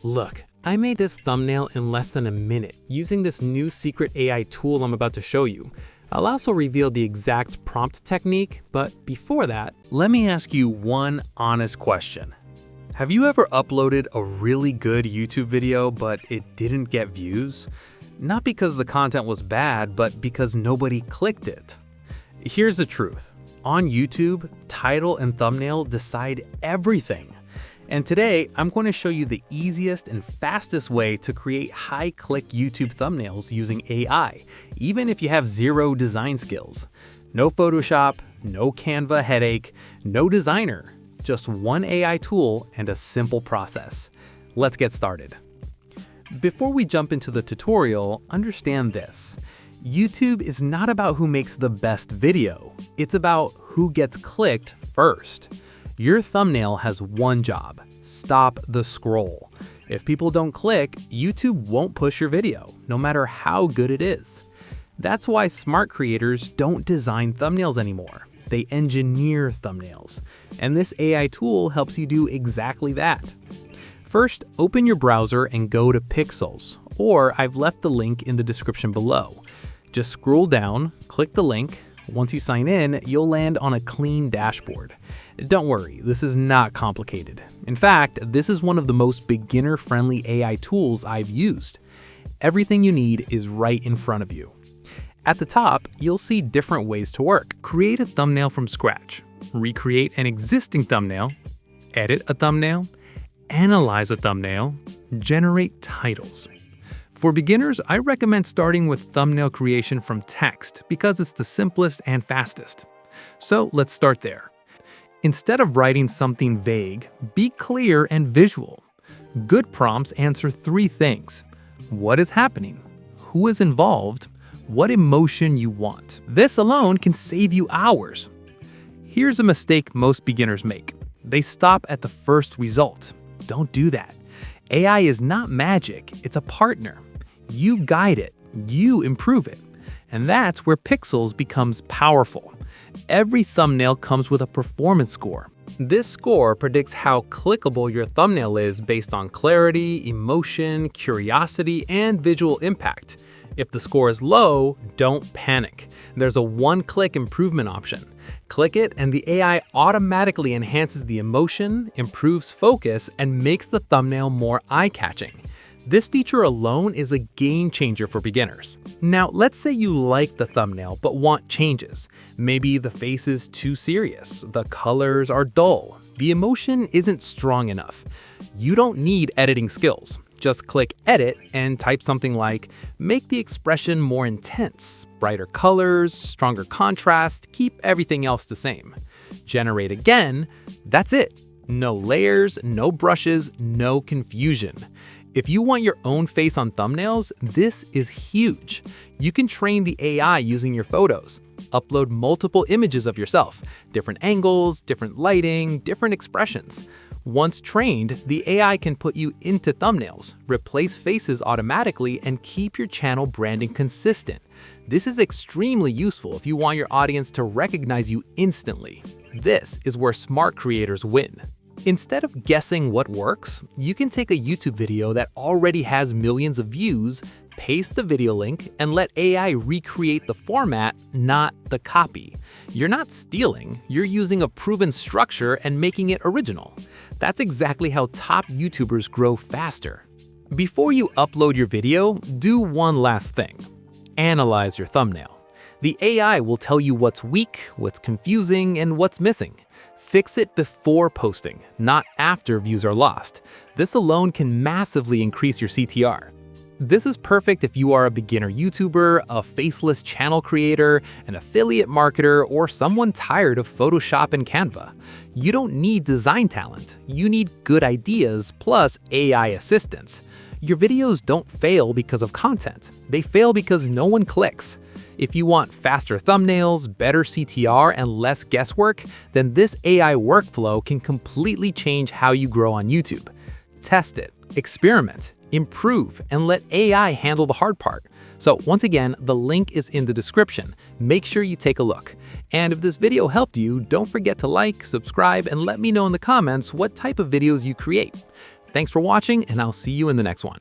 Look, I made this thumbnail in less than a minute using this new secret AI tool I'm about to show you. I'll also reveal the exact prompt technique, but before that, let me ask you one honest question. Have you ever uploaded a really good YouTube video, but it didn't get views? Not because the content was bad, but because nobody clicked it. Here's the truth. On YouTube, title and thumbnail decide everything. And today, I'm going to show you the easiest and fastest way to create high-click YouTube thumbnails using AI, even if you have zero design skills. No Photoshop, no Canva headache, no designer, just one AI tool and a simple process. Let's get started. Before we jump into the tutorial, understand this. YouTube is not about who makes the best video. It's about who gets clicked first. Your thumbnail has one job: stop the scroll. If people don't click, YouTube won't push your video, no matter how good it is. That's why smart creators don't design thumbnails anymore. They engineer thumbnails. And this AI tool helps you do exactly that. First, open your browser and go to Pikzels, or I've left the link in the description below. Just scroll down, click the link. Once you sign in, you'll land on a clean dashboard. Don't worry, this is not complicated. In fact, this is one of the most beginner-friendly AI tools I've used. Everything you need is right in front of you. At the top, you'll see different ways to work. Create a thumbnail from scratch, recreate an existing thumbnail, edit a thumbnail, analyze a thumbnail, generate titles. For beginners, I recommend starting with thumbnail creation from text because it's the simplest and fastest. So let's start there. Instead of writing something vague, be clear and visual. Good prompts answer three things: what is happening, who is involved, what emotion you want. This alone can save you hours. Here's a mistake most beginners make. They stop at the first result. Don't do that. AI is not magic, it's a partner. You guide it, you improve it. And that's where Pikzels becomes powerful. Every thumbnail comes with a performance score. This score predicts how clickable your thumbnail is based on clarity, emotion, curiosity, and visual impact. If the score is low, don't panic. There's a one-click improvement option. Click it and the AI automatically enhances the emotion, improves focus, and makes the thumbnail more eye-catching. This feature alone is a game changer for beginners. Now, let's say you like the thumbnail but want changes. Maybe the face is too serious, the colors are dull, the emotion isn't strong enough. You don't need editing skills. Just click Edit and type something like, make the expression more intense, brighter colors, stronger contrast, keep everything else the same. Generate again, that's it. No layers, no brushes, no confusion. If you want your own face on thumbnails, this is huge. You can train the AI using your photos. Upload multiple images of yourself, different angles, different lighting, different expressions. Once trained, the AI can put you into thumbnails, replace faces automatically, and keep your channel branding consistent. This is extremely useful if you want your audience to recognize you instantly. This is where smart creators win. Instead of guessing what works, you can take a YouTube video that already has millions of views, paste the video link, and let AI recreate the format, not the copy. You're not stealing, you're using a proven structure and making it original. That's exactly how top YouTubers grow faster. Before you upload your video, do one last thing. Analyze your thumbnail. The AI will tell you what's weak, what's confusing, and what's missing. Fix it before posting, not after views are lost. This alone can massively increase your CTR. This is perfect if you are a beginner YouTuber, a faceless channel creator, an affiliate marketer, or someone tired of Photoshop and Canva. You don't need design talent. You need good ideas plus AI assistance. Your videos don't fail because of content. They fail because no one clicks. If you want faster thumbnails, better CTR, and less guesswork, then this AI workflow can completely change how you grow on YouTube. Test it, experiment, improve, and let AI handle the hard part. So once again, the link is in the description. Make sure you take a look. And if this video helped you, don't forget to like, subscribe, and let me know in the comments what type of videos you create. Thanks for watching, and I'll see you in the next one.